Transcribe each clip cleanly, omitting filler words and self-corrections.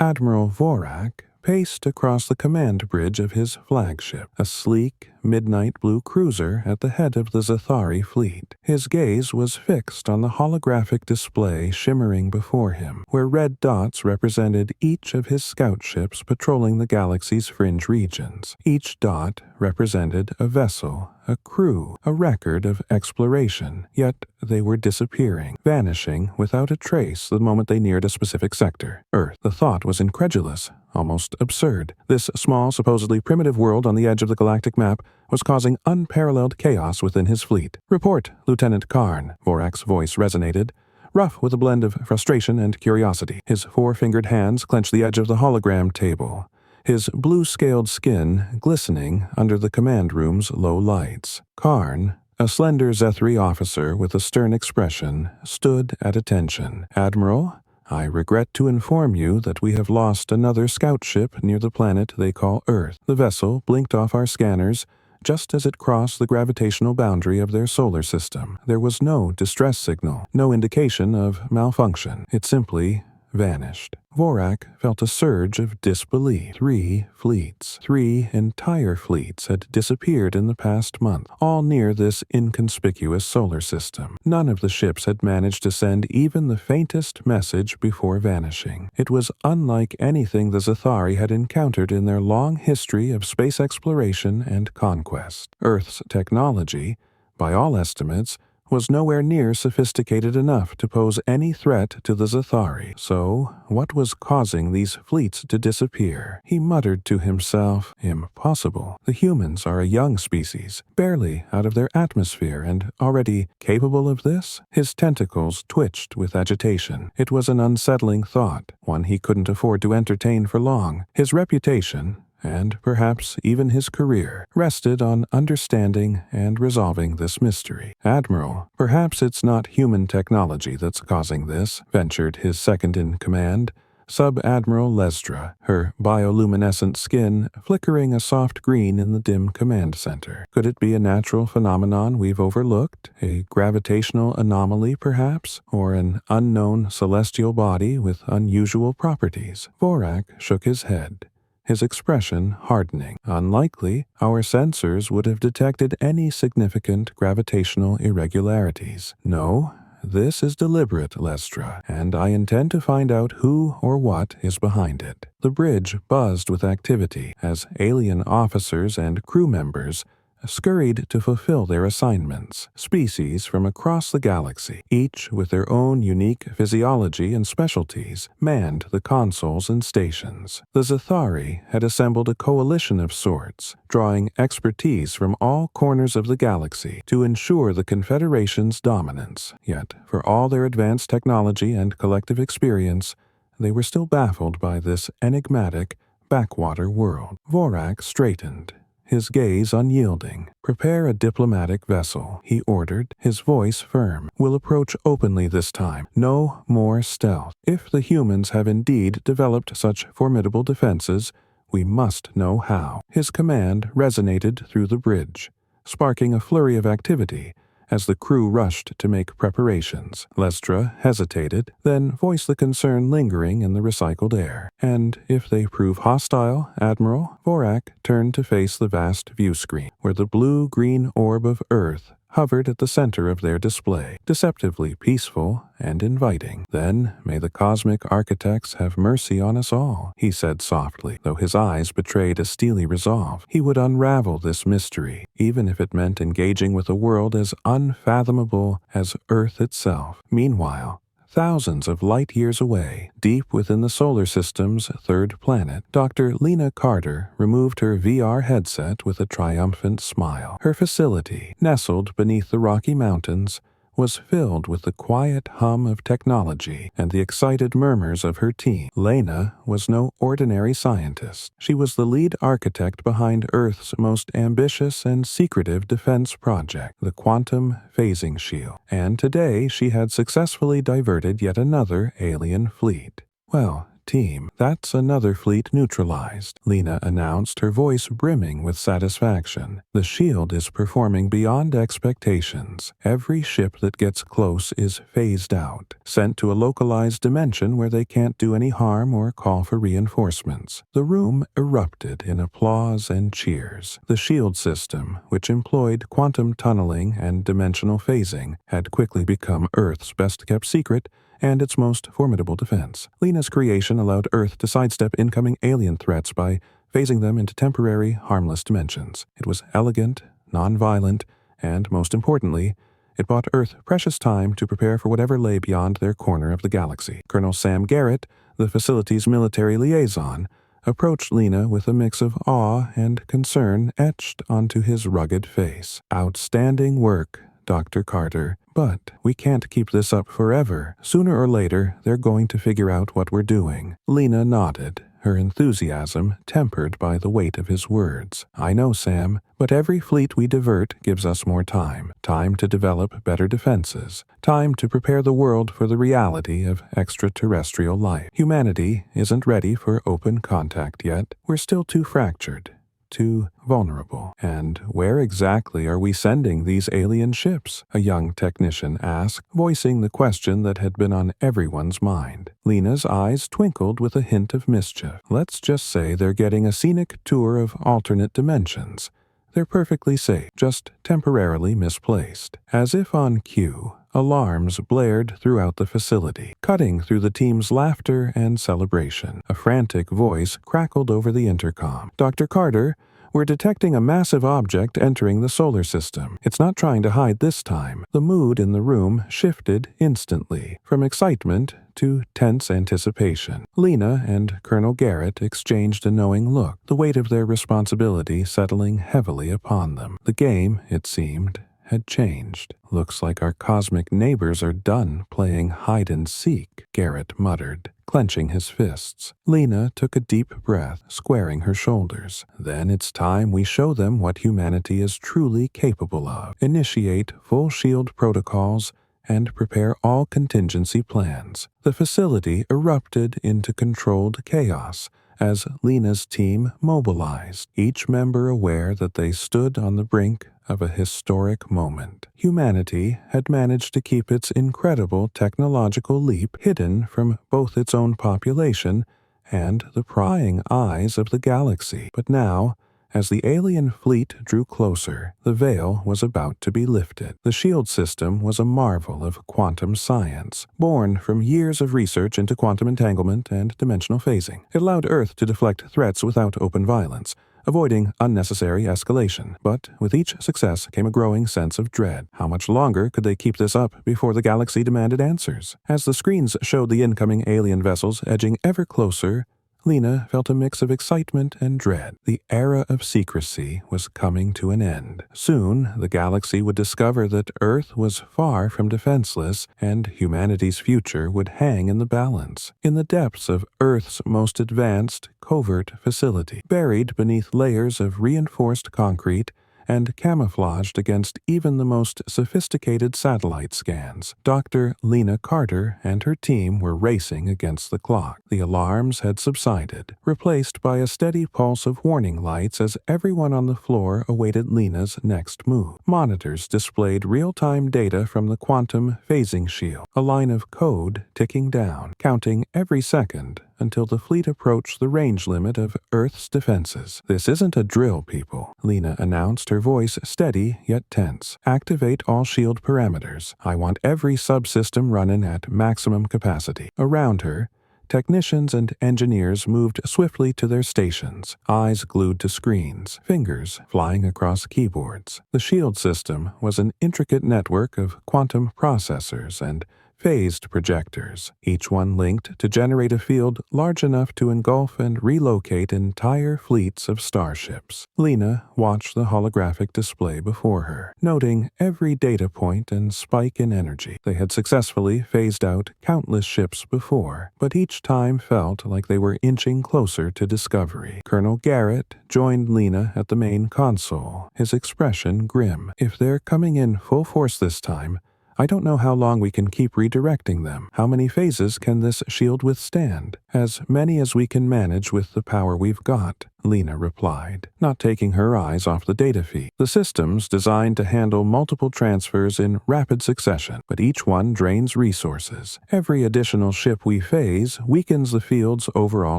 Admiral Vorak paced across the command bridge of his flagship, a sleek, midnight blue cruiser at the head of the Zathari fleet. His gaze was fixed on the holographic display shimmering before him, where red dots represented each of his scout ships patrolling the galaxy's fringe regions. Each dot represented a vessel, a crew, a record of exploration, yet they were disappearing, vanishing without a trace the moment they neared a specific sector. Earth. The thought was incredulous, almost absurd. This small, supposedly primitive world on the edge of the galactic map was causing unparalleled chaos within his fleet. "Report, Lieutenant Karn," Vorak's voice resonated, rough with a blend of frustration and curiosity. His four-fingered hands clenched the edge of the hologram table, his blue-scaled skin glistening under the command room's low lights. Karn, a slender Zethri officer with a stern expression, stood at attention. "Admiral, I regret to inform you that we have lost another scout ship near the planet they call Earth. The vessel blinked off our scanners just as it crossed the gravitational boundary of their solar system. There was no distress signal, no indication of malfunction. It simply vanished." Vorak felt a surge of disbelief. 3 fleets, 3 entire fleets had disappeared in the past month, all near this inconspicuous solar system. None of the ships had managed to send even the faintest message before vanishing. It was unlike anything the Zathari had encountered in their long history of space exploration and conquest. Earth's technology, by all estimates, was nowhere near sophisticated enough to pose any threat to the Zathari. So, what was causing these fleets to disappear? He muttered to himself, "Impossible. The humans are a young species, barely out of their atmosphere and already capable of this?" His tentacles twitched with agitation. It was an unsettling thought, one he couldn't afford to entertain for long. His reputation, and perhaps even his career, rested on understanding and resolving this mystery. "Admiral, perhaps it's not human technology that's causing this," ventured his second-in-command, Sub-Admiral Lesdra, her bioluminescent skin flickering a soft green in the dim command center. "Could it be a natural phenomenon we've overlooked? A gravitational anomaly, perhaps? Or an unknown celestial body with unusual properties?" Vorak shook his head, his expression hardening. "Unlikely. Our sensors would have detected any significant gravitational irregularities. No, this is deliberate, Lestra, and I intend to find out who or what is behind it." The bridge buzzed with activity as alien officers and crew members scurried to fulfill their assignments. Species from across the galaxy, each with their own unique physiology and specialties, manned the consoles and stations. The Zathari had assembled a coalition of sorts, drawing expertise from all corners of the galaxy to ensure the Confederation's dominance. Yet, for all their advanced technology and collective experience, they were still baffled by this enigmatic, backwater world. Vorak straightened, his gaze unyielding. "Prepare a diplomatic vessel," he ordered, his voice firm. "We'll approach openly this time. No more stealth. If the humans have indeed developed such formidable defenses, we must know how." His command resonated through the bridge, sparking a flurry of activity as the crew rushed to make preparations. Lestra hesitated, then voiced the concern lingering in the recycled air. "And if they prove hostile, Admiral?" Vorak turned to face the vast view screen, where the blue-green orb of Earth hovered at the center of their display, deceptively peaceful and inviting. "Then may the cosmic architects have mercy on us all," he said softly, though his eyes betrayed a steely resolve. He would unravel this mystery, even if it meant engaging with a world as unfathomable as Earth itself. Meanwhile, thousands of light-years away, deep within the solar system's third planet, Dr. Lena Carter removed her VR headset with a triumphant smile. Her facility, nestled beneath the Rocky Mountains, was filled with the quiet hum of technology and the excited murmurs of her team. Lena was no ordinary scientist. She was the lead architect behind Earth's most ambitious and secretive defense project, the Quantum Phasing Shield, and today she had successfully diverted yet another alien fleet. "Well, team. That's another fleet neutralized, Lena announced, her voice brimming with satisfaction. The shield is performing beyond expectations. Every ship that gets close is phased out, sent to a localized dimension where they can't do any harm or call for reinforcements. The room erupted in applause and cheers. The shield system, which employed quantum tunneling and dimensional phasing, had quickly become Earth's best-kept secret and its most formidable defense. Lena's creation allowed Earth to sidestep incoming alien threats by phasing them into temporary, harmless dimensions. It was elegant, non-violent, and, most importantly, it bought Earth precious time to prepare for whatever lay beyond their corner of the galaxy. Colonel Sam Garrett, the facility's military liaison, approached Lena with a mix of awe and concern etched onto his rugged face. "Outstanding work, Dr. Carter. But we can't keep this up forever. Sooner or later, they're going to figure out what we're doing." Lena nodded, her enthusiasm tempered by the weight of his words. "I know, Sam, but every fleet we divert gives us more time. Time to develop better defenses. Time to prepare the world for the reality of extraterrestrial life. Humanity isn't ready for open contact yet. We're still too fractured. Too vulnerable. And where exactly are we sending these alien ships?" a young technician asked, voicing the question that had been on everyone's mind. Lena's eyes twinkled with a hint of mischief. "Let's just say they're getting a scenic tour of alternate dimensions. They're perfectly safe, just temporarily misplaced." As if on cue, alarms blared throughout the facility, cutting through the team's laughter and celebration. A frantic voice crackled over the intercom. "Dr. Carter, we're detecting a massive object entering the solar system. It's not trying to hide this time." The mood in the room shifted instantly, from excitement to tense anticipation. Lena and Colonel Garrett exchanged a knowing look, the weight of their responsibility settling heavily upon them. The game, it seemed, had changed. "Looks like our cosmic neighbors are done playing hide-and-seek," Garrett muttered, clenching his fists. Lena took a deep breath, squaring her shoulders. "Then it's time we show them what humanity is truly capable of. Initiate full shield protocols and prepare all contingency plans." The facility erupted into controlled chaos as Lena's team mobilized, each member aware that they stood on the brink of a historic moment. Humanity had managed to keep its incredible technological leap hidden from both its own population and the prying eyes of the galaxy. But now, as the alien fleet drew closer, the veil was about to be lifted. The shield system was a marvel of quantum science, born from years of research into quantum entanglement and dimensional phasing. It allowed Earth to deflect threats without open violence, avoiding unnecessary escalation. But with each success came a growing sense of dread. How much longer could they keep this up before the galaxy demanded answers? As the screens showed the incoming alien vessels edging ever closer, Lena felt a mix of excitement and dread. The era of secrecy was coming to an end. Soon, the galaxy would discover that Earth was far from defenseless, and humanity's future would hang in the balance. In the depths of Earth's most advanced, covert facility, buried beneath layers of reinforced concrete and camouflaged against even the most sophisticated satellite scans, Dr. Lena Carter and her team were racing against the clock. The alarms had subsided, replaced by a steady pulse of warning lights as everyone on the floor awaited Lena's next move. Monitors displayed real-time data from the quantum phasing shield, a line of code ticking down, counting every second until the fleet approached the range limit of Earth's defenses. "This isn't a drill, people," Lena announced, her voice steady yet tense. "Activate all shield parameters. I want every subsystem running at maximum capacity." Around her, technicians and engineers moved swiftly to their stations, eyes glued to screens, fingers flying across keyboards. The shield system was an intricate network of quantum processors and phased projectors, each one linked to generate a field large enough to engulf and relocate entire fleets of starships. Lena watched the holographic display before her, noting every data point and spike in energy. They had successfully phased out countless ships before, but each time felt like they were inching closer to discovery. Colonel Garrett joined Lena at the main console, his expression grim. "If they're coming in full force this time, I don't know how long we can keep redirecting them. How many phases can this shield withstand? As many as we can manage with the power we've got, Lena replied, not taking her eyes off the data feed. The system's designed to handle multiple transfers in rapid succession, but each one drains resources. Every additional ship we phase weakens the field's overall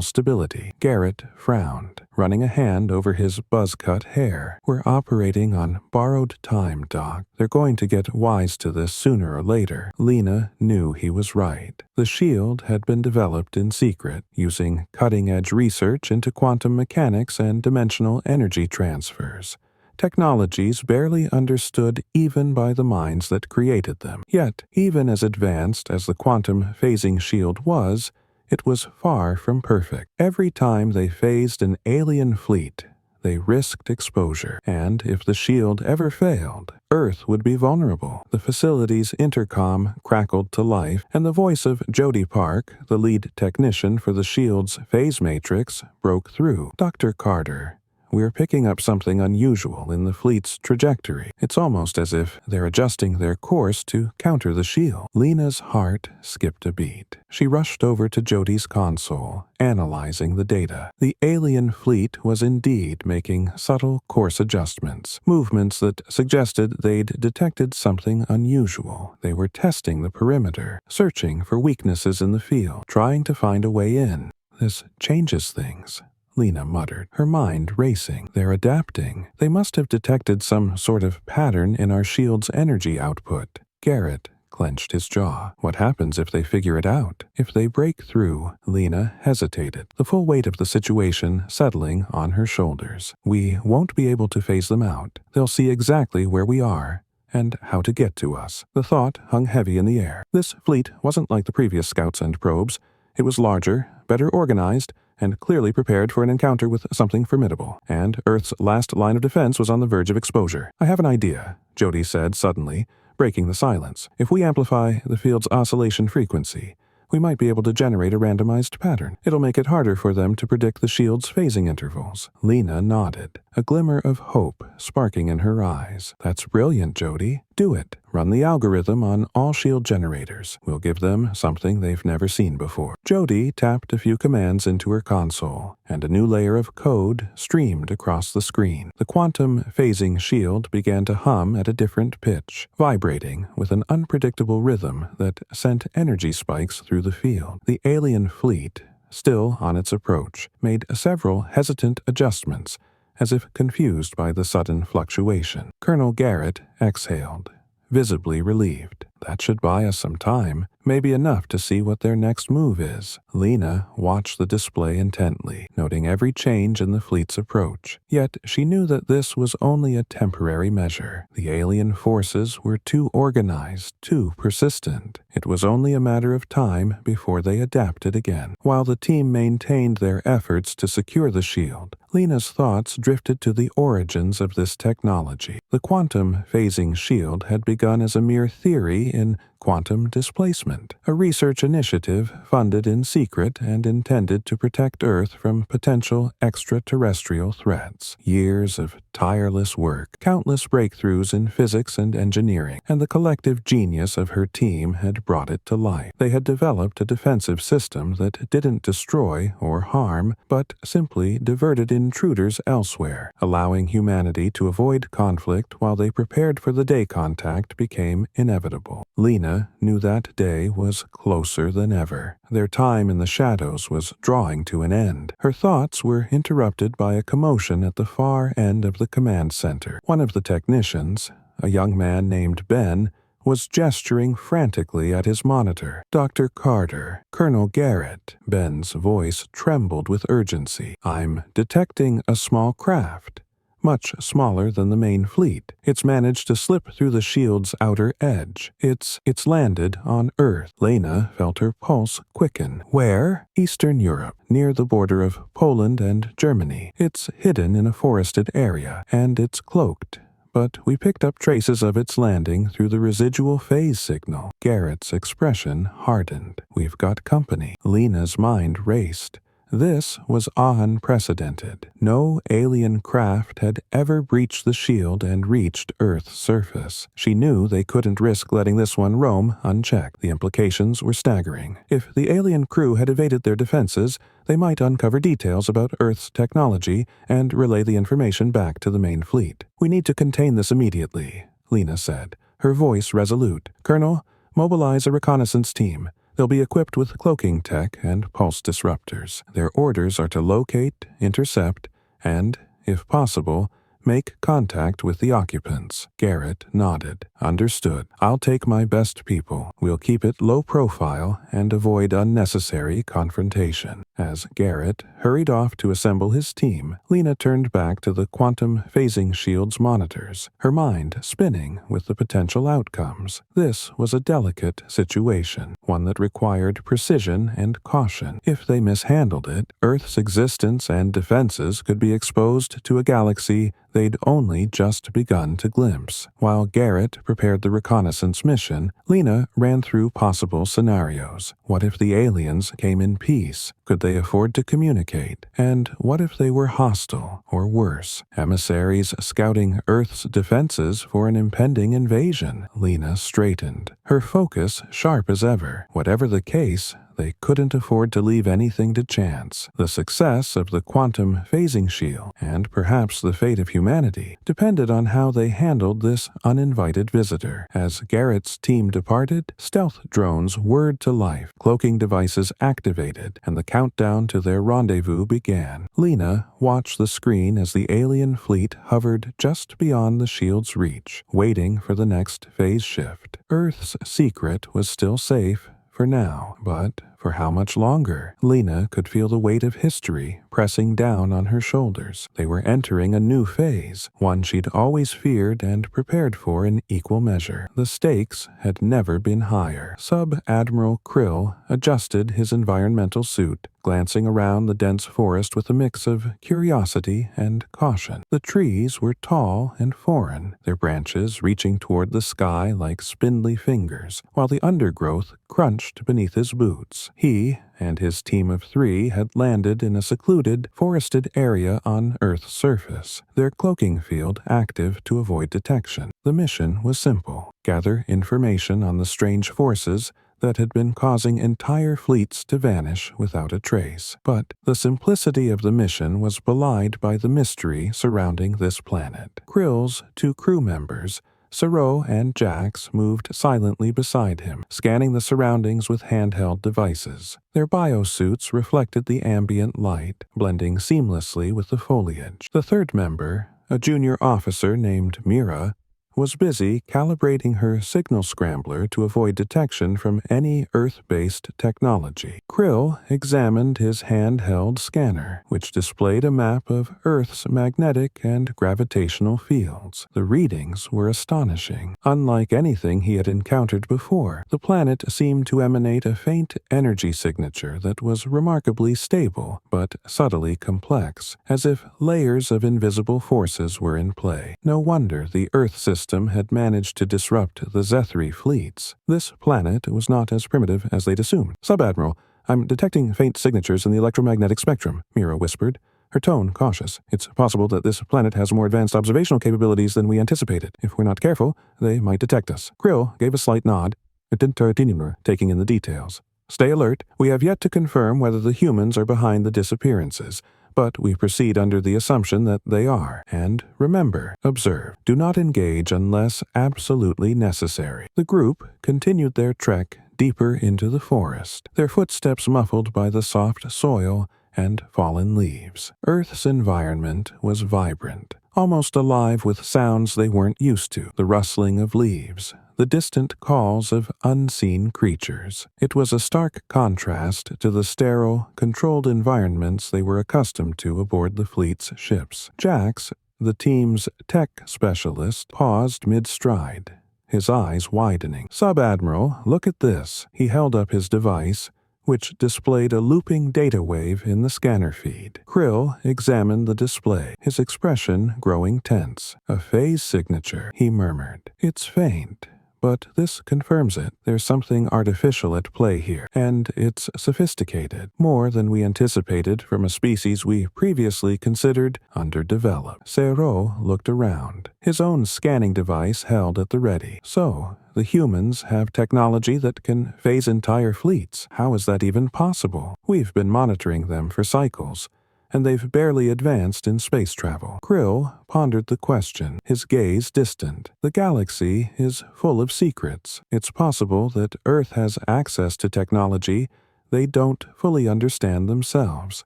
stability. Garrett frowned, running a hand over his buzz-cut hair. We're operating on borrowed time, Doc. They're going to get wise to this sooner or later. Lena knew he was right. The shield had been developed in secret, using cutting-edge research into quantum mechanics and dimensional energy transfers. Technologies barely understood even by the minds that created them. Yet, even as advanced as the quantum phasing shield was, it was far from perfect. Every time they phased an alien fleet, they risked exposure, and if the shield ever failed, Earth would be vulnerable. The facility's intercom crackled to life, and the voice of Jody Park, the lead technician for the shield's phase matrix, broke through. Dr. Carter, we're picking up something unusual in the fleet's trajectory. It's almost as if they're adjusting their course to counter the shield. Lena's heart skipped a beat. She rushed over to Jody's console, analyzing the data. The alien fleet was indeed making subtle course adjustments, movements that suggested they'd detected something unusual. They were testing the perimeter, searching for weaknesses in the field, trying to find a way in. This changes things, Lena muttered, her mind racing. They're adapting. They must have detected some sort of pattern in our shield's energy output. Garrett clenched his jaw. What happens if they figure it out? If they break through? Lena hesitated, the full weight of the situation settling on her shoulders. We won't be able to phase them out. They'll see exactly where we are and how to get to us. The thought hung heavy in the air. This fleet wasn't like the previous scouts and probes. It was larger, better organized, and clearly prepared for an encounter with something formidable, and Earth's last line of defense was on the verge of exposure. I have an idea, Jody said suddenly, breaking the silence. If we amplify the field's oscillation frequency, we might be able to generate a randomized pattern. It'll make it harder for them to predict the shield's phasing intervals. Lena nodded, a glimmer of hope sparking in her eyes. That's brilliant, Jody. Do it. Run the algorithm on all shield generators. We'll give them something they've never seen before. Jody tapped a few commands into her console, and a new layer of code streamed across the screen. The quantum phasing shield began to hum at a different pitch, vibrating with an unpredictable rhythm that sent energy spikes through the field. The alien fleet, still on its approach, made several hesitant adjustments, as if confused by the sudden fluctuation. Colonel Garrett exhaled, visibly relieved. That should buy us some time, maybe enough to see what their next move is. Lena watched the display intently, noting every change in the fleet's approach. Yet she knew that this was only a temporary measure. The alien forces were too organized, too persistent. It was only a matter of time before they adapted again. While the team maintained their efforts to secure the shield, Lena's thoughts drifted to the origins of this technology. The quantum phasing shield had begun as a mere theory in quantum displacement, a research initiative funded in secret and intended to protect Earth from potential extraterrestrial threats. Years of tireless work, countless breakthroughs in physics and engineering, and the collective genius of her team had brought it to life. They had developed a defensive system that didn't destroy or harm, but simply diverted intruders elsewhere, allowing humanity to avoid conflict while they prepared for the day contact became inevitable. Lena knew that day was closer than ever. Their time in the shadows was drawing to an end. Her thoughts were interrupted by a commotion at the far end of the command center. One of the technicians, a young man named Ben, was gesturing frantically at his monitor. Dr. Carter, Colonel Garrett. Ben's voice trembled with urgency. I'm detecting a small craft, much smaller than the main fleet. It's managed to slip through the shield's outer edge. It's landed on Earth. Lena felt her pulse quicken. Where? Eastern Europe, near the border of Poland and Germany. It's hidden in a forested area, and it's cloaked. But we picked up traces of its landing through the residual phase signal. Garrett's expression hardened. We've got company. Lena's mind raced. This was unprecedented. No alien craft had ever breached the shield and reached Earth's surface. She knew they couldn't risk letting this one roam unchecked. The implications were staggering. If the alien crew had evaded their defenses, they might uncover details about Earth's technology and relay the information back to the main fleet. "We need to contain this immediately," Lena said, her voice resolute. "Colonel, mobilize a reconnaissance team. They'll be equipped with cloaking tech and pulse disruptors. Their orders are to locate, intercept, and, if possible, make contact with the occupants." Garrett nodded. "Understood. I'll take my best people. We'll keep it low profile and avoid unnecessary confrontation." As Garrett hurried off to assemble his team, Lena turned back to the quantum phasing shield's monitors, her mind spinning with the potential outcomes. This was a delicate situation, one that required precision and caution. If they mishandled it, Earth's existence and defenses could be exposed to a galaxy they'd only just begun to glimpse. While Garrett prepared the reconnaissance mission, Lena ran through possible scenarios. What if the aliens came in peace? Could they afford to communicate? And what if they were hostile, or worse, emissaries scouting Earth's defenses for an impending invasion? Lena straightened, her focus sharp as ever. Whatever the case, they couldn't afford to leave anything to chance. The success of the quantum phasing shield, and perhaps the fate of humanity, depended on how they handled this uninvited visitor. As Garrett's team departed, stealth drones whirred to life, cloaking devices activated, and the countdown to their rendezvous began. Lena watched the screen as the alien fleet hovered just beyond the shield's reach, waiting for the next phase shift. Earth's secret was still safe for now, but for how much longer? Lena could feel the weight of history pressing down on her shoulders. They were entering a new phase, one she'd always feared and prepared for in equal measure. The stakes had never been higher. Sub-Admiral Krill adjusted his environmental suit, glancing around the dense forest with a mix of curiosity and caution. The trees were tall and foreign, their branches reaching toward the sky like spindly fingers, while the undergrowth crunched beneath his boots. He and his team of 3 had landed in a secluded, forested area on Earth's surface, their cloaking field active to avoid detection. The mission was simple: gather information on the strange forces that had been causing entire fleets to vanish without a trace. But the simplicity of the mission was belied by the mystery surrounding this planet. Krill's 2 crew members, Saru and Jax, moved silently beside him, scanning the surroundings with handheld devices. Their biosuits reflected the ambient light, blending seamlessly with the foliage. The third member, a junior officer named Mira, was busy calibrating her signal scrambler to avoid detection from any Earth-based technology. Krill examined his handheld scanner, which displayed a map of Earth's magnetic and gravitational fields. The readings were astonishing. Unlike anything he had encountered before, the planet seemed to emanate a faint energy signature that was remarkably stable, but subtly complex, as if layers of invisible forces were in play. No wonder the Earth system had managed to disrupt the Zethri fleets. This planet was not as primitive as they'd assumed. "Sub-Admiral, I'm detecting faint signatures in the electromagnetic spectrum," Mira whispered, her tone cautious. "It's possible that this planet has more advanced observational capabilities than we anticipated. If we're not careful, they might detect us." Krill gave a slight nod, taking in the details. "Stay alert. We have yet to confirm whether the humans are behind the disappearances, but we proceed under the assumption that they are. And remember, observe. Do not engage unless absolutely necessary." The group continued their trek deeper into the forest, their footsteps muffled by the soft soil and fallen leaves. Earth's environment was vibrant, almost alive with sounds they weren't used to: the rustling of leaves, the distant calls of unseen creatures. It was a stark contrast to the sterile, controlled environments they were accustomed to aboard the fleet's ships. Jax, the team's tech specialist, paused mid-stride, his eyes widening. "Sub-Admiral, look at this." He held up his device, which displayed a looping data wave in the scanner feed. Krill examined the display, his expression growing tense. "A phase signature," he murmured. "It's faint, but this confirms it. There's something artificial at play here, and it's sophisticated, more than we anticipated from a species we previously considered underdeveloped. Serrault looked around, his own scanning device held at the ready. So, the humans have technology that can phase entire fleets. How is that even possible? We've been monitoring them for cycles, and they've barely advanced in space travel. Krill pondered the question, his gaze distant. The galaxy is full of secrets. It's possible that Earth has access to technology they don't fully understand themselves.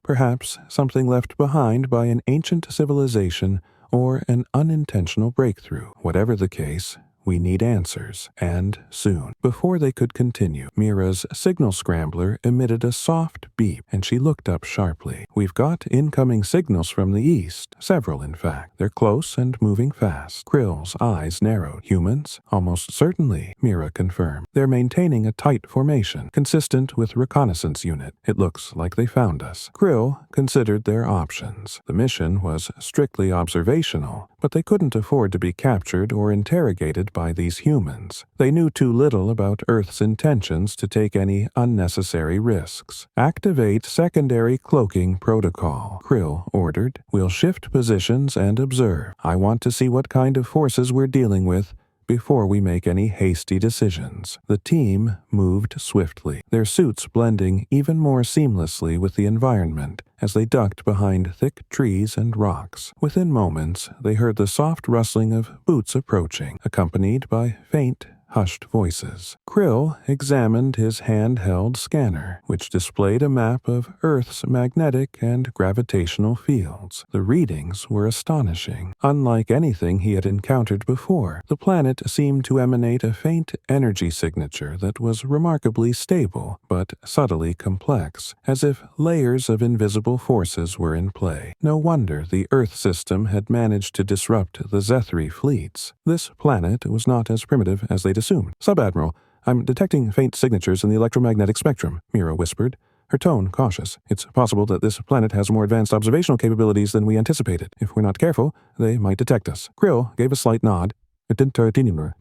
Perhaps something left behind by an ancient civilization or an unintentional breakthrough. Whatever the case, we need answers, and soon. Before they could continue, Mira's signal scrambler emitted a soft beep, and she looked up sharply. We've got incoming signals from the east, several in fact. They're close and moving fast. Krill's eyes narrowed. Humans? Almost certainly, Mira confirmed. They're maintaining a tight formation, consistent with reconnaissance unit. It looks like they found us. Krill considered their options. The mission was strictly observational, but they couldn't afford to be captured or interrogated by these humans. They knew too little about Earth's intentions to take any unnecessary risks. Activate secondary cloaking protocol, Krill ordered. We'll shift positions and observe. I want to see what kind of forces we're dealing with before we make any hasty decisions. The team moved swiftly, their suits blending even more seamlessly with the environment as they ducked behind thick trees and rocks. Within moments, they heard the soft rustling of boots approaching, accompanied by faint, hushed voices. Krill examined his handheld scanner, which displayed a map of Earth's magnetic and gravitational fields. The readings were astonishing. Unlike anything he had encountered before, the planet seemed to emanate a faint energy signature that was remarkably stable, but subtly complex, as if layers of invisible forces were in play. No wonder the Earth system had managed to disrupt the Zethri fleets. This planet was not as primitive as they'd assumed. "Sub-Admiral, I'm detecting faint signatures in the electromagnetic spectrum," Mira whispered, her tone cautious. "It's possible that this planet has more advanced observational capabilities than we anticipated. If we're not careful, they might detect us." Krill gave a slight nod,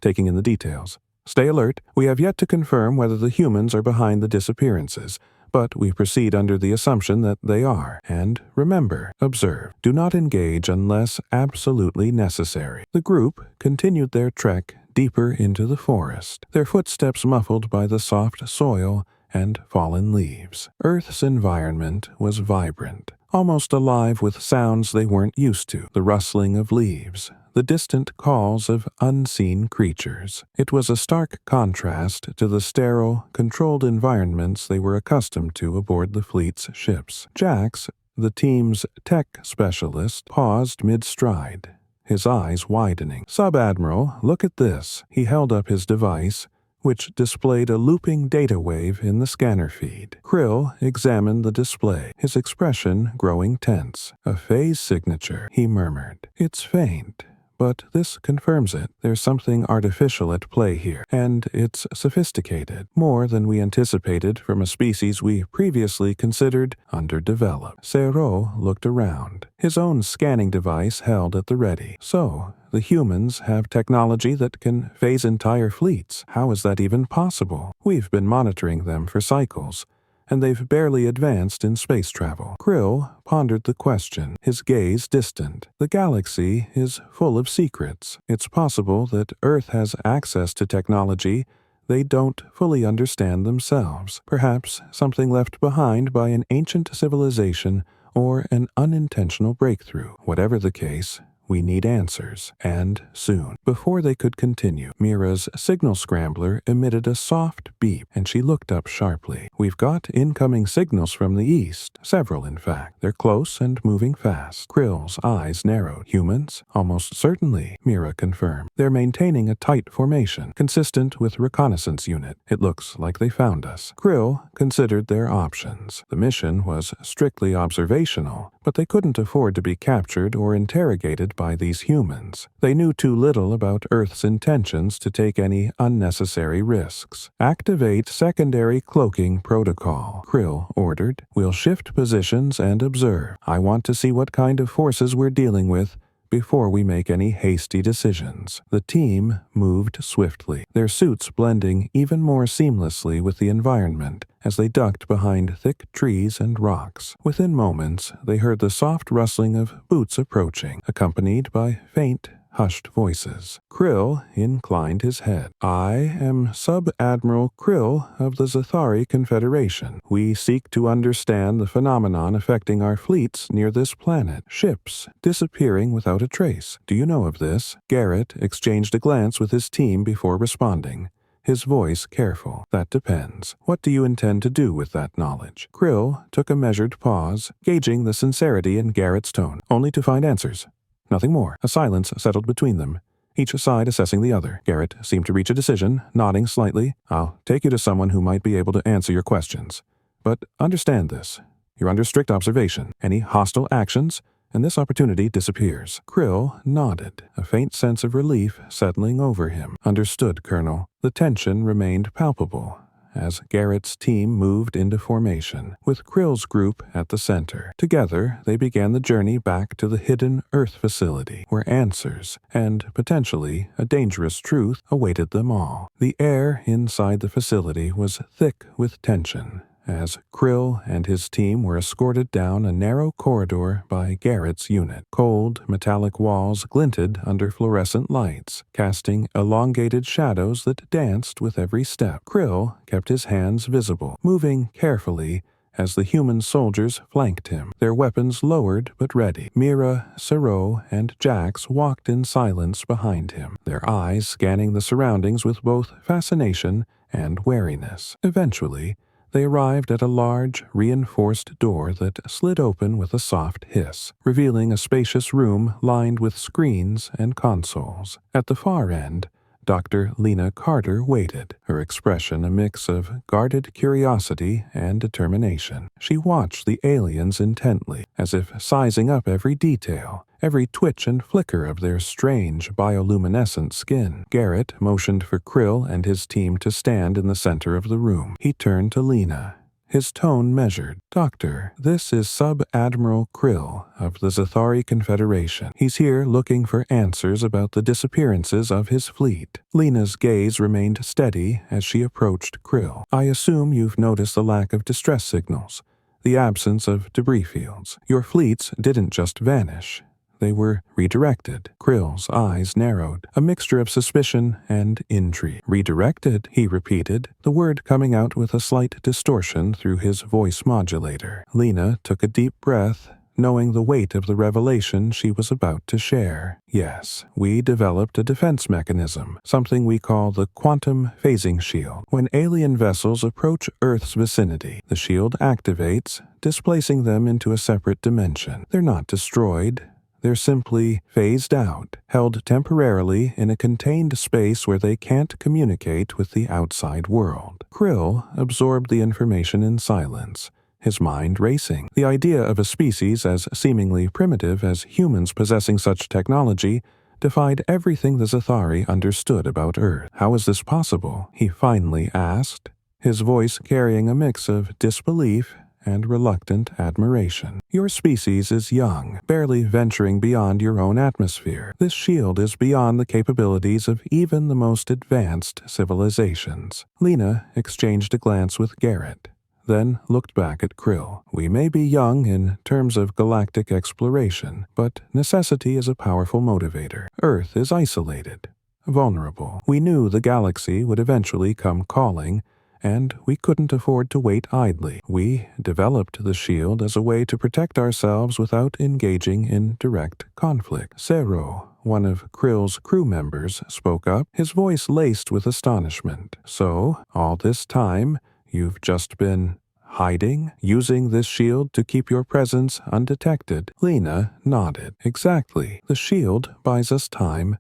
taking in the details. "Stay alert. We have yet to confirm whether the humans are behind the disappearances, but we proceed under the assumption that they are. And remember, observe. Do not engage unless absolutely necessary." The group continued their trek deeper into the forest, their footsteps muffled by the soft soil and fallen leaves. Earth's environment was vibrant, almost alive with sounds they weren't used to, the rustling of leaves, the distant calls of unseen creatures. It was a stark contrast to the sterile, controlled environments they were accustomed to aboard the fleet's ships. Jax, the team's tech specialist, paused mid-stride, his eyes widening. "Sub-Admiral, look at this." He held up his device, which displayed a looping data wave in the scanner feed. Krill examined the display, his expression growing tense. "A phase signature," he murmured. "It's faint, but this confirms it. There's something artificial at play here, and it's sophisticated, more than we anticipated from a species we previously considered underdeveloped." Serrault looked around, his own scanning device held at the ready. So, the humans have technology that can phase entire fleets. How is that even possible? We've been monitoring them for cycles, and they've barely advanced in space travel. Krill pondered the question, his gaze distant. The galaxy is full of secrets. It's possible that Earth has access to technology they don't fully understand themselves. Perhaps something left behind by an ancient civilization or an unintentional breakthrough. Whatever the case, we need answers, and soon. Before they could continue, Mira's signal scrambler emitted a soft beep, and she looked up sharply. "We've got incoming signals from the east, several in fact. They're close and moving fast." Krill's eyes narrowed. "Humans? Almost certainly," Mira confirmed. "They're maintaining a tight formation, consistent with reconnaissance unit. It looks like they found us." Krill considered their options. The mission was strictly observational, but they couldn't afford to be captured or interrogated by these humans. They knew too little about Earth's intentions to take any unnecessary risks. "Activate secondary cloaking protocol," Krill ordered. "We'll shift positions and observe. I want to see what kind of forces we're dealing with before we make any hasty decisions." The team moved swiftly, their suits blending even more seamlessly with the environment as they ducked behind thick trees and rocks. Within moments, they heard the soft rustling of boots approaching, accompanied by faint, hushed voices. Krill inclined his head. "I am Sub-Admiral Krill of the Zathari Confederation. We seek to understand the phenomenon affecting our fleets near this planet. Ships disappearing without a trace. Do you know of this?" Garrett exchanged a glance with his team before responding, his voice careful. "That depends. What do you intend to do with that knowledge?" Krill took a measured pause, gauging the sincerity in Garrett's tone. "Only to find answers. Nothing more." A silence settled between them, each side assessing the other. Garrett seemed to reach a decision, nodding slightly. "I'll take you to someone who might be able to answer your questions. But understand this. You're under strict observation. Any hostile actions, and this opportunity disappears." Krill nodded, a faint sense of relief settling over him. "Understood, Colonel." The tension remained palpable as Garrett's team moved into formation, with Krill's group at the center. Together, they began the journey back to the hidden Earth facility, where answers, and potentially a dangerous truth, awaited them all. The air inside the facility was thick with tension, as Krill and his team were escorted down a narrow corridor by Garrett's unit. Cold, metallic walls glinted under fluorescent lights, casting elongated shadows that danced with every step. Krill kept his hands visible, moving carefully as the human soldiers flanked him, their weapons lowered but ready. Mira, Sero, and Jax walked in silence behind him, their eyes scanning the surroundings with both fascination and wariness. Eventually, they arrived at a large, reinforced door that slid open with a soft hiss, revealing a spacious room lined with screens and consoles. At the far end, Dr. Lena Carter waited, her expression a mix of guarded curiosity and determination. She watched the aliens intently, as if sizing up every detail, every twitch and flicker of their strange bioluminescent skin. Garrett motioned for Krill and his team to stand in the center of the room. He turned to Lena, his tone measured. "Doctor, this is Sub-Admiral Krill of the Zathari Confederation. He's here looking for answers about the disappearances of his fleet." Lena's gaze remained steady as she approached Krill. "I assume you've noticed the lack of distress signals, the absence of debris fields. Your fleets didn't just vanish. They were redirected." Krill's eyes narrowed, a mixture of suspicion and intrigue. "Redirected?" he repeated, the word coming out with a slight distortion through his voice modulator. Lena took a deep breath, knowing the weight of the revelation she was about to share. "Yes, we developed a defense mechanism, something we call the quantum phasing shield. When alien vessels approach Earth's vicinity, the shield activates, displacing them into a separate dimension. They're not destroyed. They're simply phased out, held temporarily in a contained space where they can't communicate with the outside world." Krill absorbed the information in silence, his mind racing. The idea of a species as seemingly primitive as humans possessing such technology defied everything the Zathari understood about Earth. "How is this possible?" he finally asked, his voice carrying a mix of disbelief and reluctant admiration. "Your species is young, barely venturing beyond your own atmosphere. This shield is beyond the capabilities of even the most advanced civilizations." Lena exchanged a glance with Garrett, then looked back at Krill. "We may be young in terms of galactic exploration, but necessity is a powerful motivator. Earth is isolated, vulnerable. We knew the galaxy would eventually come calling, and we couldn't afford to wait idly. We developed the shield as a way to protect ourselves without engaging in direct conflict." Sero, one of Krill's crew members, spoke up, his voice laced with astonishment. "So, all this time, you've just been hiding, using this shield to keep your presence undetected?" Lena nodded. "Exactly. The shield buys us time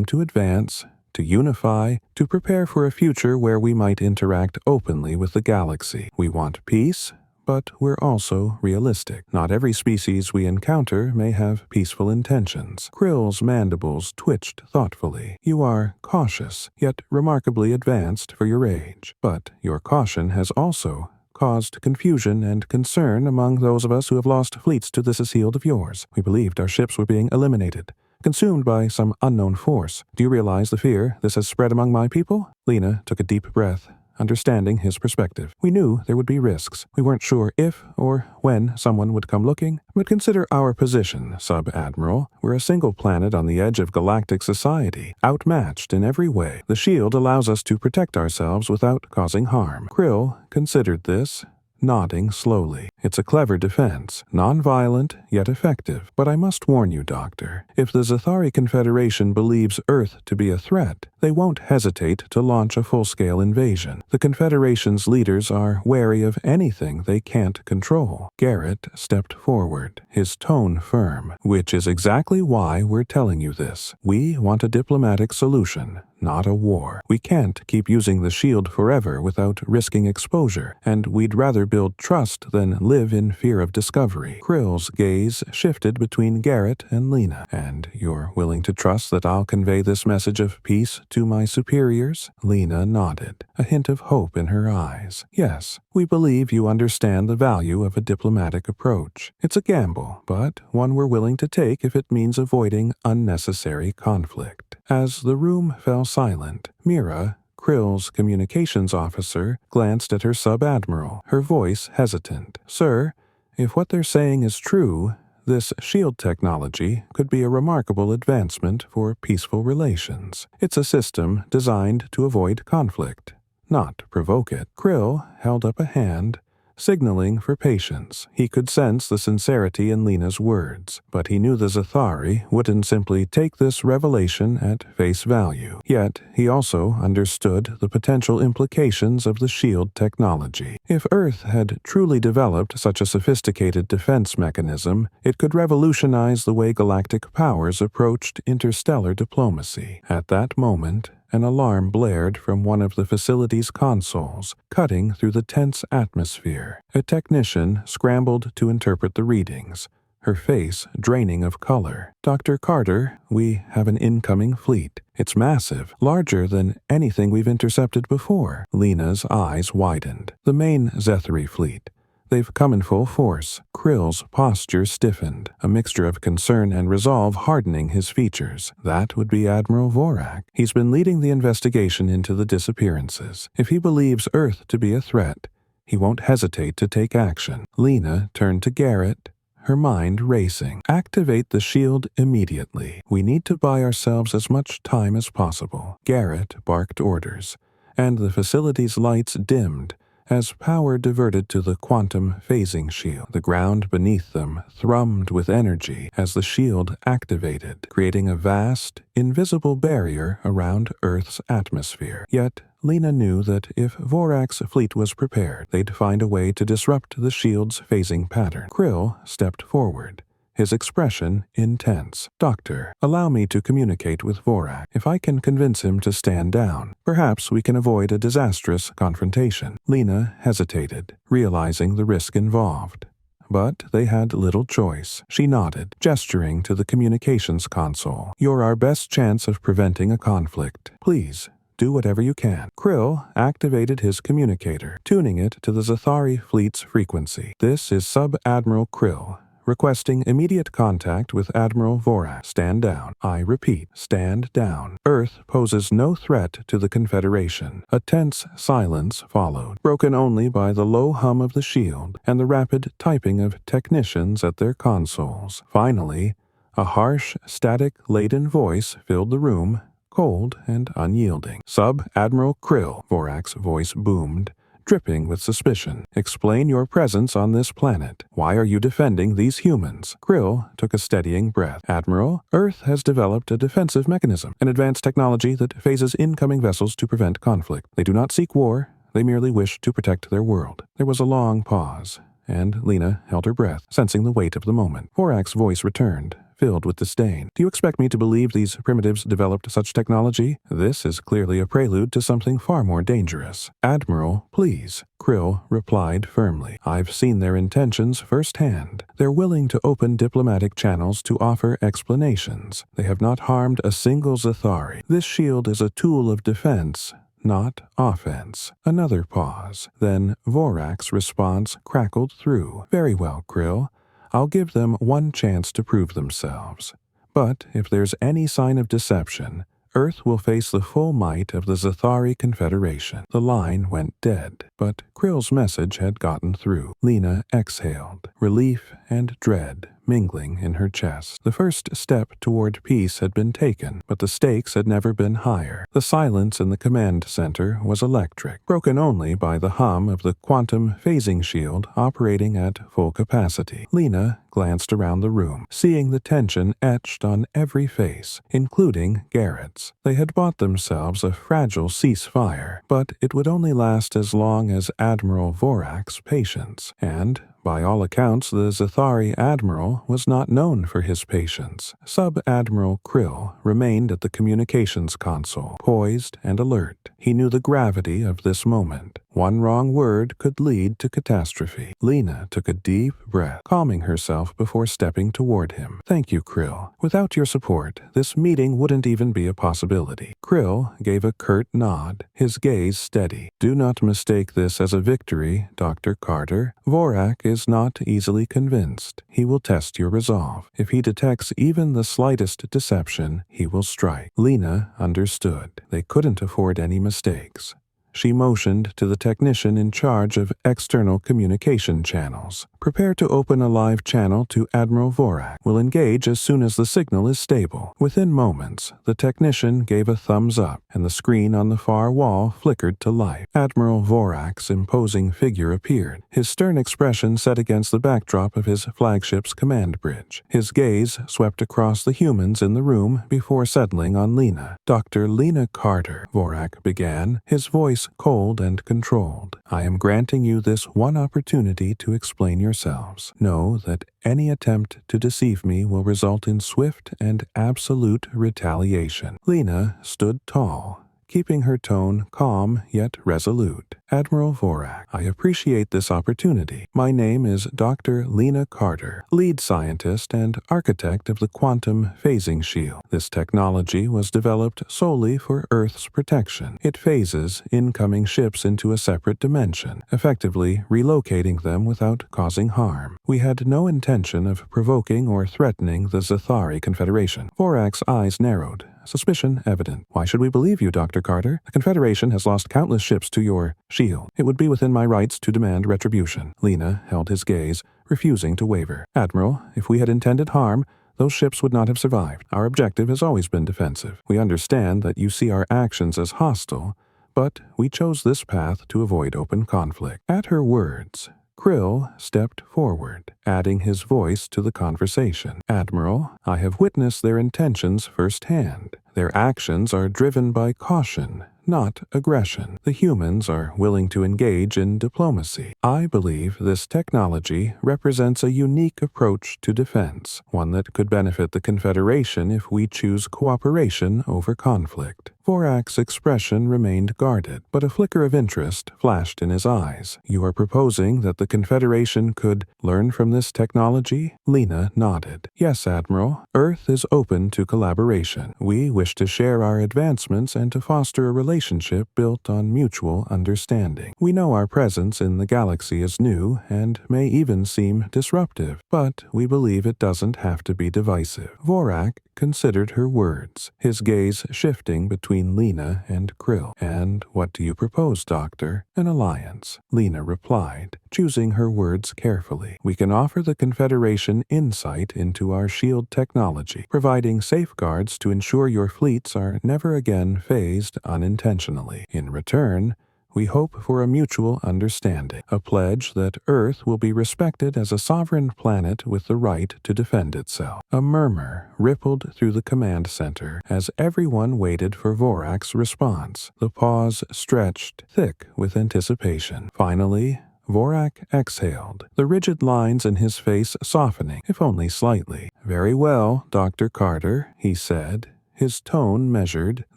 to advance, to unify, to prepare for a future where we might interact openly with the galaxy. We want peace, but we're also realistic. Not every species we encounter may have peaceful intentions." Krill's mandibles twitched thoughtfully. "You are cautious, yet remarkably advanced for your age. But your caution has also caused confusion and concern among those of us who have lost fleets to this shield of yours. We believed our ships were being eliminated, consumed by some unknown force. Do you realize the fear this has spread among my people? Lena took a deep breath, understanding his perspective. We knew there would be risks. We weren't sure if or when someone would come looking, but consider our position, Sub-Admiral. We're a single planet on the edge of galactic society, outmatched in every way. The shield allows us to protect ourselves without causing harm. Krill considered this, nodding slowly. It's a clever defense, non-violent yet effective. But I must warn you, Doctor, if the Zathari Confederation believes Earth to be a threat, they won't hesitate to launch a full-scale invasion. The Confederation's leaders are wary of anything they can't control. Garrett stepped forward, his tone firm, which is exactly why we're telling you this. We want a diplomatic solution, not a war. We can't keep using the shield forever without risking exposure, and we'd rather build trust than live in fear of discovery. Krill's gaze shifted between Garrett and Lena. And you're willing to trust that I'll convey this message of peace to my superiors? Lena nodded, a hint of hope in her eyes. Yes, we believe you understand the value of a diplomatic approach. It's a gamble, but one we're willing to take if it means avoiding unnecessary conflict. As the room fell silent, Mira, Krill's communications officer, glanced at her sub-admiral, her voice hesitant. Sir, if what they're saying is true, this shield technology could be a remarkable advancement for peaceful relations. It's a system designed to avoid conflict, not provoke it. Krill held up a hand, signaling for patience. He could sense the sincerity in Lena's words, but he knew the Zathari wouldn't simply take this revelation at face value. Yet, he also understood the potential implications of the shield technology. If Earth had truly developed such a sophisticated defense mechanism, it could revolutionize the way galactic powers approached interstellar diplomacy. At that moment, an alarm blared from one of the facility's consoles, cutting through the tense atmosphere. A technician scrambled to interpret the readings, her face draining of color. Dr. Carter, we have an incoming fleet. It's massive, larger than anything we've intercepted before. Lena's eyes widened. The main Zathari fleet. They've come in full force. Krill's posture stiffened, a mixture of concern and resolve hardening his features. That would be Admiral Vorak. He's been leading the investigation into the disappearances. If he believes Earth to be a threat, he won't hesitate to take action. Lena turned to Garrett, her mind racing. Activate the shield immediately. We need to buy ourselves as much time as possible. Garrett barked orders, and the facility's lights dimmed as power diverted to the quantum phasing shield. The ground beneath them thrummed with energy as the shield activated, creating a vast, invisible barrier around Earth's atmosphere. Yet, Lena knew that if Vorak's fleet was prepared, they'd find a way to disrupt the shield's phasing pattern. Krill stepped forward, his expression intense. Doctor, allow me to communicate with Vorak. If I can convince him to stand down, perhaps we can avoid a disastrous confrontation. Lena hesitated, realizing the risk involved. But they had little choice. She nodded, gesturing to the communications console. You're our best chance of preventing a conflict. Please, do whatever you can. Krill activated his communicator, tuning it to the Zathari fleet's frequency. This is Sub-Admiral Krill, requesting immediate contact with Admiral Vorak. Stand down. I repeat, stand down. Earth poses no threat to the Confederation. A tense silence followed, broken only by the low hum of the shield and the rapid typing of technicians at their consoles. Finally, a harsh, static-laden voice filled the room, cold and unyielding. Sub-Admiral Krill, Vorak's voice boomed, dripping with suspicion. Explain your presence on this planet. Why are you defending these humans? Krill took a steadying breath. Admiral, Earth has developed a defensive mechanism, an advanced technology that phases incoming vessels to prevent conflict. They do not seek war, they merely wish to protect their world. There was a long pause, and Lena held her breath, sensing the weight of the moment. Vorak's voice returned, filled with disdain. Do you expect me to believe these primitives developed such technology? This is clearly a prelude to something far more dangerous. Admiral, please, Krill replied firmly. I've seen their intentions firsthand. They're willing to open diplomatic channels to offer explanations. They have not harmed a single Zathari. This shield is a tool of defense, not offense. Another pause. Then Vorak's response crackled through. Very well, Krill. I'll give them one chance to prove themselves. But if there's any sign of deception, Earth will face the full might of the Zathari Confederation. The line went dead, but Krill's message had gotten through. Lena exhaled, relief and dread mingling in her chest. The first step toward peace had been taken, but the stakes had never been higher. The silence in the command center was electric, broken only by the hum of the quantum phasing shield operating at full capacity. Lena glanced around the room, seeing the tension etched on every face, including Garrett's. They had bought themselves a fragile ceasefire, but it would only last as long as Admiral Vorak's patience, and by all accounts, the Zathari Admiral was not known for his patience. Sub-Admiral Krill remained at the communications console, poised and alert. He knew the gravity of this moment. One wrong word could lead to catastrophe. Lena took a deep breath, calming herself before stepping toward him. "Thank you, Krill. Without your support, this meeting wouldn't even be a possibility." Krill gave a curt nod, his gaze steady. "Do not mistake this as a victory, Dr. Carter. Vorak is not easily convinced. He will test your resolve. If he detects even the slightest deception, he will strike." Lena understood. They couldn't afford any mistakes. She motioned to the technician in charge of external communication channels. "Prepare to open a live channel to Admiral Vorak. We'll engage as soon as the signal is stable." Within moments, the technician gave a thumbs up, and the screen on the far wall flickered to life. Admiral Vorak's imposing figure appeared, his stern expression set against the backdrop of his flagship's command bridge. His gaze swept across the humans in the room before settling on Lena. "Dr. Lena Carter," Vorak began, his voice cold and controlled. "I am granting you this one opportunity to explain yourselves. Know that any attempt to deceive me will result in swift and absolute retaliation." Lena stood tall, keeping her tone calm yet resolute. "Admiral Vorak, I appreciate this opportunity. My name is Dr. Lena Carter, lead scientist and architect of the quantum phasing shield. This technology was developed solely for Earth's protection. It phases incoming ships into a separate dimension, effectively relocating them without causing harm. We had no intention of provoking or threatening the Zathari Confederation." Vorak's eyes narrowed, suspicion evident. "Why should we believe you, Dr. Carter? The Confederation has lost countless ships to your shield. It would be within my rights to demand retribution." Lena held his gaze, refusing to waver. "Admiral, if we had intended harm, those ships would not have survived. Our objective has always been defensive. We understand that you see our actions as hostile, but we chose this path to avoid open conflict." At her words, Krill stepped forward, adding his voice to the conversation. "Admiral, I have witnessed their intentions firsthand. Their actions are driven by caution, not aggression. The humans are willing to engage in diplomacy. I believe this technology represents a unique approach to defense, one that could benefit the Confederation if we choose cooperation over conflict." Vorak's expression remained guarded, but a flicker of interest flashed in his eyes. "You are proposing that the Confederation could learn from this technology?" Lena nodded. "Yes, Admiral. Earth is open to collaboration. We wish to share our advancements and to foster a relationship built on mutual understanding. We know our presence in the galaxy is new and may even seem disruptive, but we believe it doesn't have to be divisive." Vorak considered her words, his gaze shifting between Lena and Krill. "And what do you propose, Doctor?" "An alliance," Lena replied, choosing her words carefully. "We can offer the Confederation insight into our shield technology, providing safeguards to ensure your fleets are never again phased unintentionally. In return, we hope for a mutual understanding, a pledge that Earth will be respected as a sovereign planet with the right to defend itself." A murmur rippled through the command center as everyone waited for Vorak's response. The pause stretched, thick with anticipation. Finally, Vorak exhaled, the rigid lines in his face softening, if only slightly. "Very well, Dr. Carter," he said, his tone measured.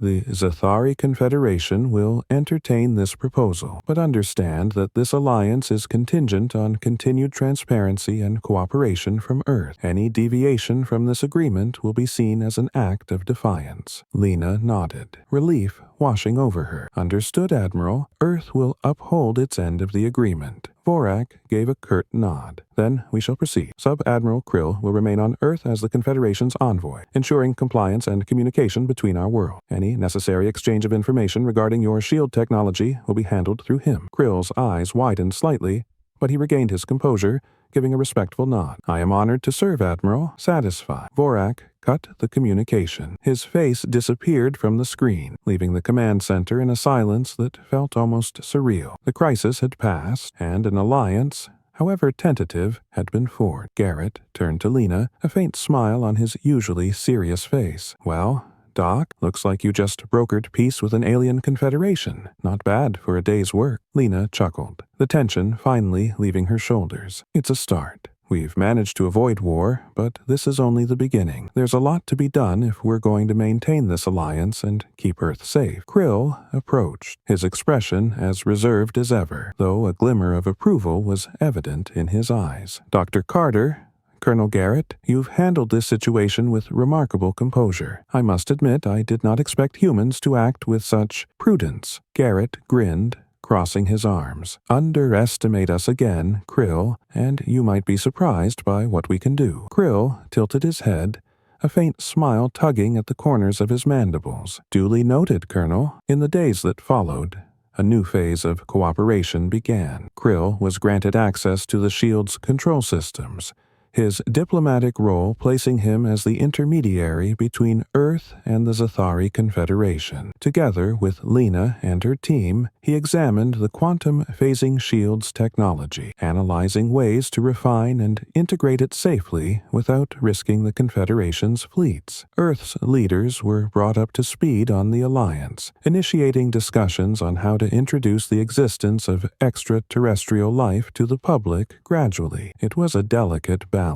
"The Zathari Confederation will entertain this proposal, but understand that this alliance is contingent on continued transparency and cooperation from Earth. Any deviation from this agreement will be seen as an act of defiance." Lena nodded, relief washing over her. "Understood, Admiral. Earth will uphold its end of the agreement." Vorak gave a curt nod. Then we shall proceed. Sub-Admiral Krill will remain on Earth as the Confederation's envoy, ensuring compliance and communication between our worlds. Any necessary exchange of information regarding your shield technology will be handled through him. Krill's eyes widened slightly, but he regained his composure, giving a respectful nod. I am honored to serve, Admiral. Satisfied. Vorak cut the communication. His face disappeared from the screen, leaving the command center in a silence that felt almost surreal. The crisis had passed, and an alliance, however tentative, had been forged. Garrett turned to Lena, a faint smile on his usually serious face. Well, Doc, looks like you just brokered peace with an alien confederation. Not bad for a day's work. Lena chuckled, the tension finally leaving her shoulders. It's a start. We've managed to avoid war, but this is only the beginning. There's a lot to be done if we're going to maintain this alliance and keep Earth safe. Krill approached, his expression as reserved as ever, though a glimmer of approval was evident in his eyes. Dr. Carter, Colonel Garrett, you've handled this situation with remarkable composure. I must admit I did not expect humans to act with such prudence. Garrett grinned, crossing his arms. Underestimate us again, Krill, and you might be surprised by what we can do. Krill tilted his head, a faint smile tugging at the corners of his mandibles. Duly noted, Colonel. In the days that followed, a new phase of cooperation began. Krill was granted access to the shield's control systems, his diplomatic role placing him as the intermediary between Earth and the Zathari Confederation. Together with Lena and her team, he examined the quantum phasing shield's technology, analyzing ways to refine and integrate it safely without risking the Confederation's fleets. Earth's leaders were brought up to speed on the alliance, initiating discussions on how to introduce the existence of extraterrestrial life to the public gradually. It was a delicate balance.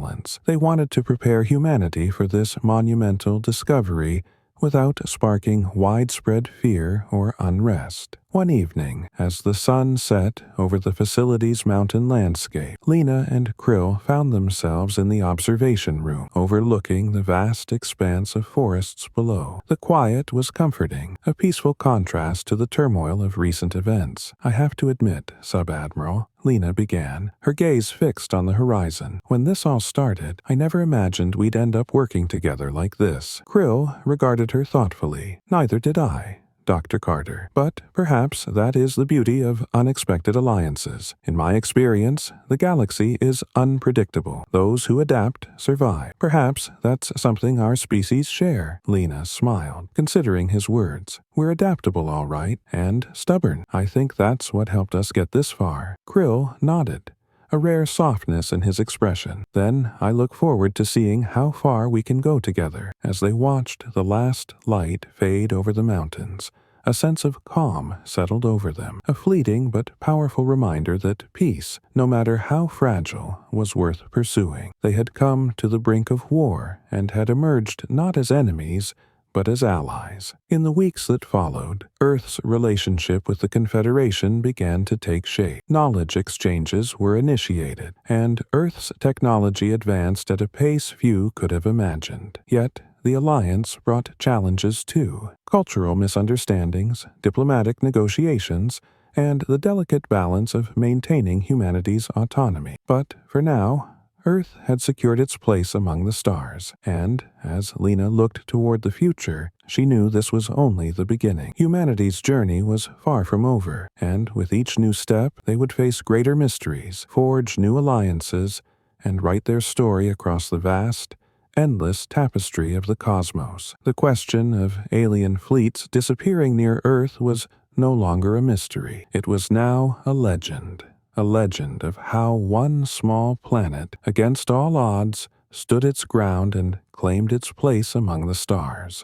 They wanted to prepare humanity for this monumental discovery without sparking widespread fear or unrest. One evening, as the sun set over the facility's mountain landscape, Lena and Krill found themselves in the observation room, overlooking the vast expanse of forests below. The quiet was comforting, a peaceful contrast to the turmoil of recent events. I have to admit, Sub-Admiral, Lena began, her gaze fixed on the horizon. When this all started, I never imagined we'd end up working together like this. Krill regarded her thoughtfully. Neither did I, Dr. Carter. But perhaps that is the beauty of unexpected alliances. In my experience, the galaxy is unpredictable. Those who adapt survive. Perhaps that's something our species share. Lena smiled, considering his words. We're adaptable, all right, and stubborn. I think that's what helped us get this far. Krill nodded, a rare softness in his expression. Then I look forward to seeing how far we can go together. As they watched the last light fade over the mountains, a sense of calm settled over them, a fleeting but powerful reminder that peace, no matter how fragile, was worth pursuing. They had come to the brink of war and had emerged not as enemies, but as allies. In the weeks that followed, Earth's relationship with the Confederation began to take shape. Knowledge exchanges were initiated, and Earth's technology advanced at a pace few could have imagined. Yet, the alliance brought challenges too: cultural misunderstandings, diplomatic negotiations, and the delicate balance of maintaining humanity's autonomy. But for now, Earth had secured its place among the stars, and as Lena looked toward the future, she knew this was only the beginning. Humanity's journey was far from over, and with each new step, they would face greater mysteries, forge new alliances, and write their story across the vast, endless tapestry of the cosmos. The question of alien fleets disappearing near Earth was no longer a mystery. It was now a legend of how one small planet, against all odds, stood its ground and claimed its place among the stars.